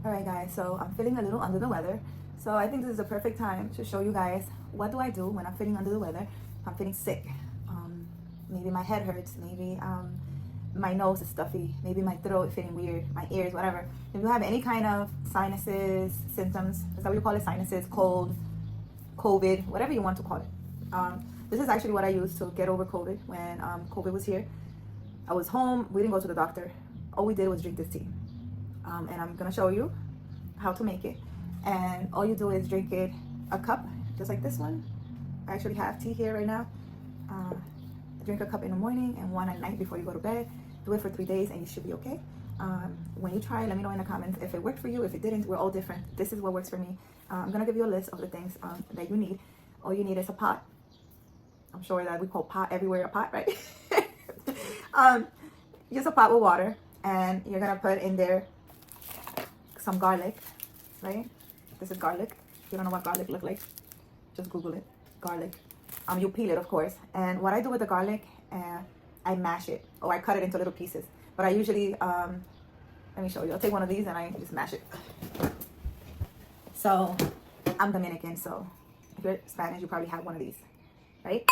Alright guys, so I'm feeling a little under the weather. So I think this is the perfect time to show you guys what do I do when I'm feeling under the weather. If I'm feeling sick, maybe my head hurts, maybe my nose is stuffy, maybe my throat is feeling weird, my ears, whatever. If you have any kind of sinuses, symptoms, is that what you call it? Sinuses, cold, COVID, whatever you want to call it. This is actually what I used to get over COVID when COVID was here. I was home, we didn't go to the doctor. All we did was drink this tea. And I'm gonna show you how to make it. And all you do is drink it a cup, just like this one. I actually have tea here right now. Drink a cup in the morning and one at night before you go to bed. Do it for 3 days and you should be okay. When you try, let me know in the comments if it worked for you. If it didn't, we're all different. This is what works for me. I'm gonna give you a list of the things that you need. All you need is a pot. I'm sure that we call pot everywhere a pot, right? Just a pot with water, and you're gonna put in there some garlic, right? This is garlic. If you don't know what garlic looks like, just Google it. Garlic. You peel it, of course. And what I do with the garlic, I mash it, or I cut it into little pieces. But I usually, let me show you. I'll take one of these and I just mash it. So I'm Dominican, so if you're Spanish, you probably have one of these, right?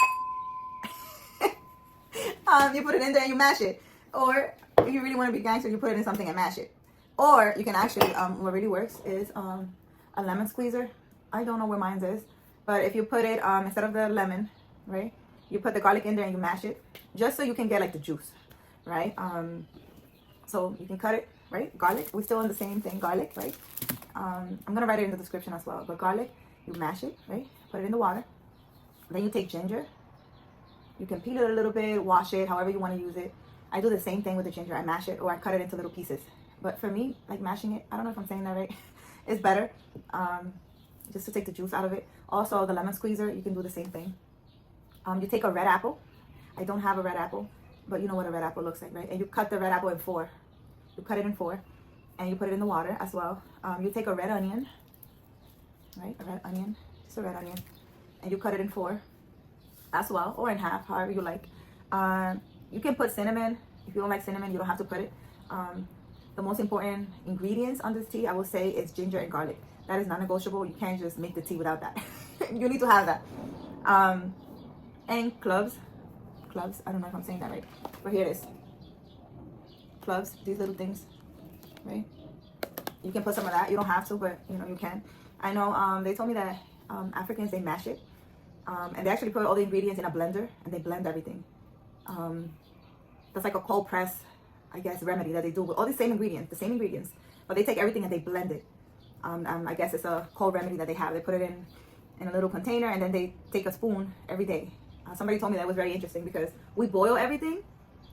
You put it in there and you mash it. Or if you really want to be gangster, you put it in something and mash it. Or you can actually, what really works is a lemon squeezer. I don't know where mine is, but if you put it, instead of the lemon, right, you put the garlic in there and you mash it, just so you can get like the juice, right? So you can cut it, right? Garlic, we're still on the same thing, garlic, right? I'm gonna write it in the description as well, but garlic, you mash it, right? Put it in the water. Then you take ginger. You can peel it a little bit, wash it, however you want to use it. I do the same thing with the ginger. I mash it or I cut it into little pieces. But for me, like mashing it, I don't know if I'm saying that right, it's better, just to take the juice out of it. Also, the lemon squeezer, you can do the same thing. You take a red apple. I don't have a red apple, but you know what a red apple looks like, right? And you cut the red apple in 4. You cut it in 4, and you put it in the water as well. You take a red onion, right? A red onion, just a red onion, and you cut it in 4 as well, or in half, however you like. You can put cinnamon. If you don't like cinnamon, you don't have to put it. The most important ingredients on this tea, I will say, is ginger and garlic. That is non-negotiable. You can't just make the tea without that. You need to have that. And cloves. Cloves, I don't know if I'm saying that right, but here it is. Cloves, these little things, right? You can put some of that. You don't have to, but you know, you can. I know they told me that Africans, they mash it. And they actually put all the ingredients in a blender and they blend everything. That's like a cold press, I guess, remedy that they do with all the same ingredients, but they take everything and they blend it. I guess it's a cold remedy that they have. They put it in a little container and then they take a spoon every day. Somebody told me that was very interesting because we boil everything,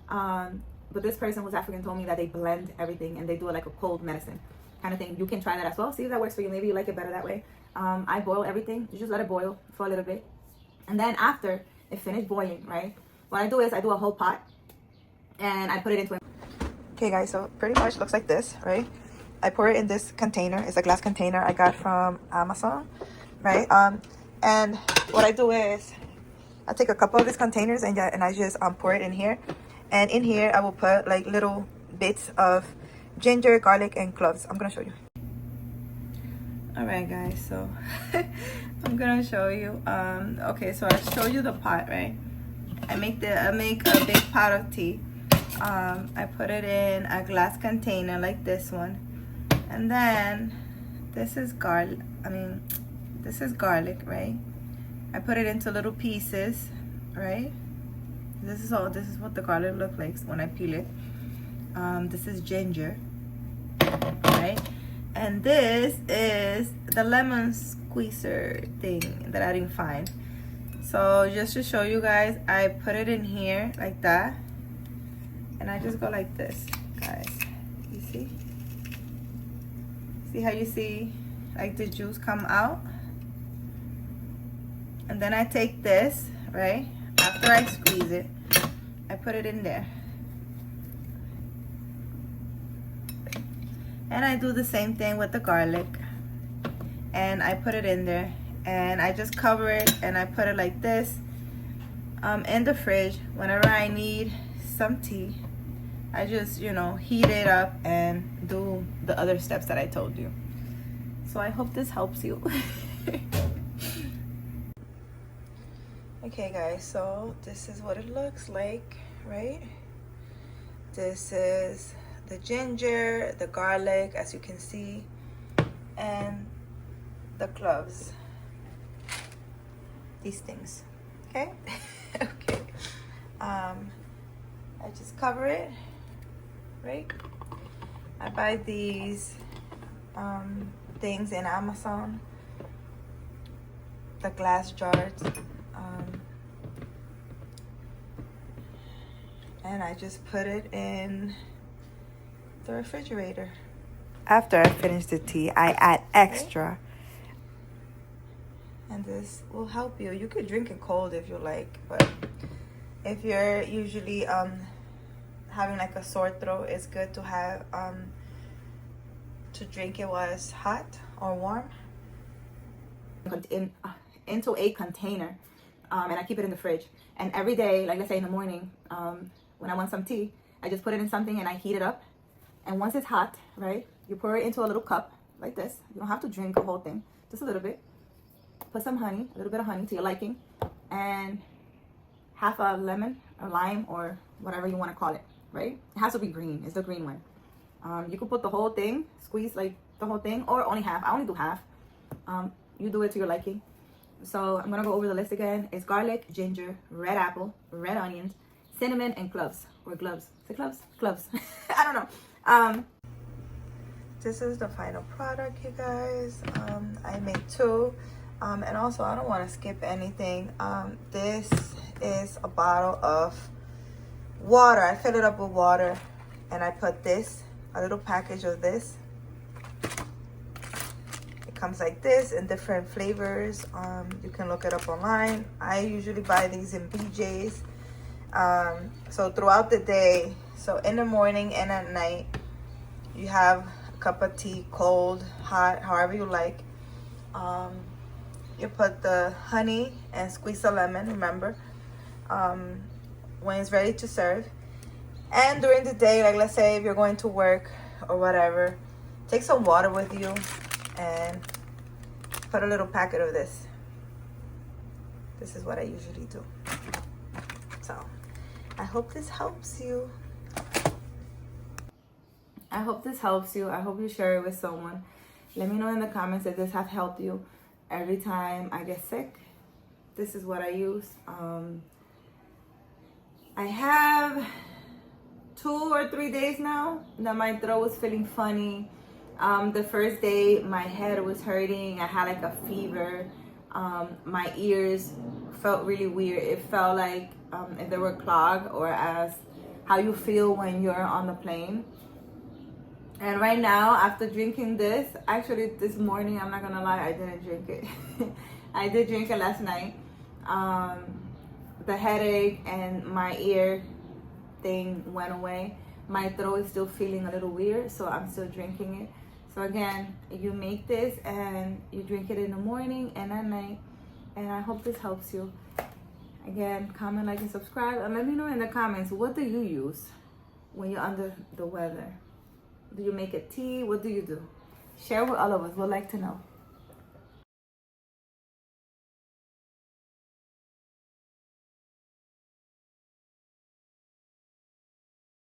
but this person who's African told me that they blend everything and they do it like a cold medicine kind of thing. You can try that as well. See if that works for you. Maybe you like it better that way. I boil everything. You just let it boil for a little bit. And then after it finished boiling, right, what I do is I do a whole pot and I put it into it. Okay guys, so pretty much looks like this, right? I pour it in this container. It's a glass container I got from Amazon, right? And what I do is I take a couple of these containers and I just pour it in here. And in here I will put like little bits of ginger, garlic, and cloves. I'm gonna show you. All right guys, so I'm gonna show you. Okay, so I show you the pot, right? I make a big pot of tea. I put it in a glass container like this one, and then this is garlic. This is garlic, right? I put it into little pieces, right? This is what the garlic looks like when I peel it. This is ginger, right? And this is the lemon squeezer thing that I didn't find. So just to show you guys, I put it in here like that. And I just go like this, guys. You see? See how you see like the juice come out? And then I take this, right? After I squeeze it, I put it in there. And I do the same thing with the garlic. And I put it in there. And I just cover it and I put it like this in the fridge whenever I need some tea. I just, you know, heat it up and do the other steps that I told you. So I hope this helps you. Okay guys, so this is what it looks like, right? This is the ginger, the garlic, as you can see, and the cloves. These things, okay? Okay. I just cover it, right? I buy these things in Amazon, the glass jars, and I just put it in the refrigerator. After I finish the tea, I add extra, and this will help you. You could drink it cold if you like, but if you're usually having like a sore throat, it's good to have to drink it while it's hot or warm. Into a container, and I keep it in the fridge. And every day, like let's say in the morning, when I want some tea, I just put it in something and I heat it up. And once it's hot, right, you pour it into a little cup like this. You don't have to drink the whole thing, just a little bit. Put some honey, a little bit of honey to your liking, and half a lemon or lime or whatever you want to call it, right? It has to be green. It's the green one. You can put the whole thing, squeeze like the whole thing, or only half. I only do half. You do it to your liking. So I'm gonna go over the list again. It's garlic, ginger, red apple, red onions, cinnamon, and cloves or gloves. Is it cloves? Cloves. I don't know. This is the final product, you guys. I made 2. And also, I don't want to skip anything. This is a bottle of water. I fill it up with water, and I put this, a little package of this. It comes like this in different flavors. You can look it up online. I usually buy these in BJ's. So throughout the day, so in the morning and at night, you have a cup of tea, cold, hot, however you like. You put the honey and squeeze the lemon, remember, when it's ready to serve. And during the day, like let's say if you're going to work or whatever, take some water with you and put a little packet of this. This is what I usually do. So I hope this helps you. I hope this helps you. I hope you share it with someone. Let me know in the comments if this has helped you. Every time I get sick, this is what I use. I have 2 or 3 days now that my throat was feeling funny. The first day my head was hurting. I had like a fever. My ears felt really weird. It felt like if they were clogged, or as how you feel when you're on the plane. And right now, after drinking this, actually this morning, I'm not gonna lie, I didn't drink it. I did drink it last night. The headache and my ear thing went away. My throat is still feeling a little weird, so I'm still drinking it. So again, you make this and you drink it in the morning and at night. And I hope this helps you. Again, comment, like, and subscribe. And let me know in the comments, what do you use when you're under the weather? Do you make a tea? What do you do? Share with all of us. We'd like to know.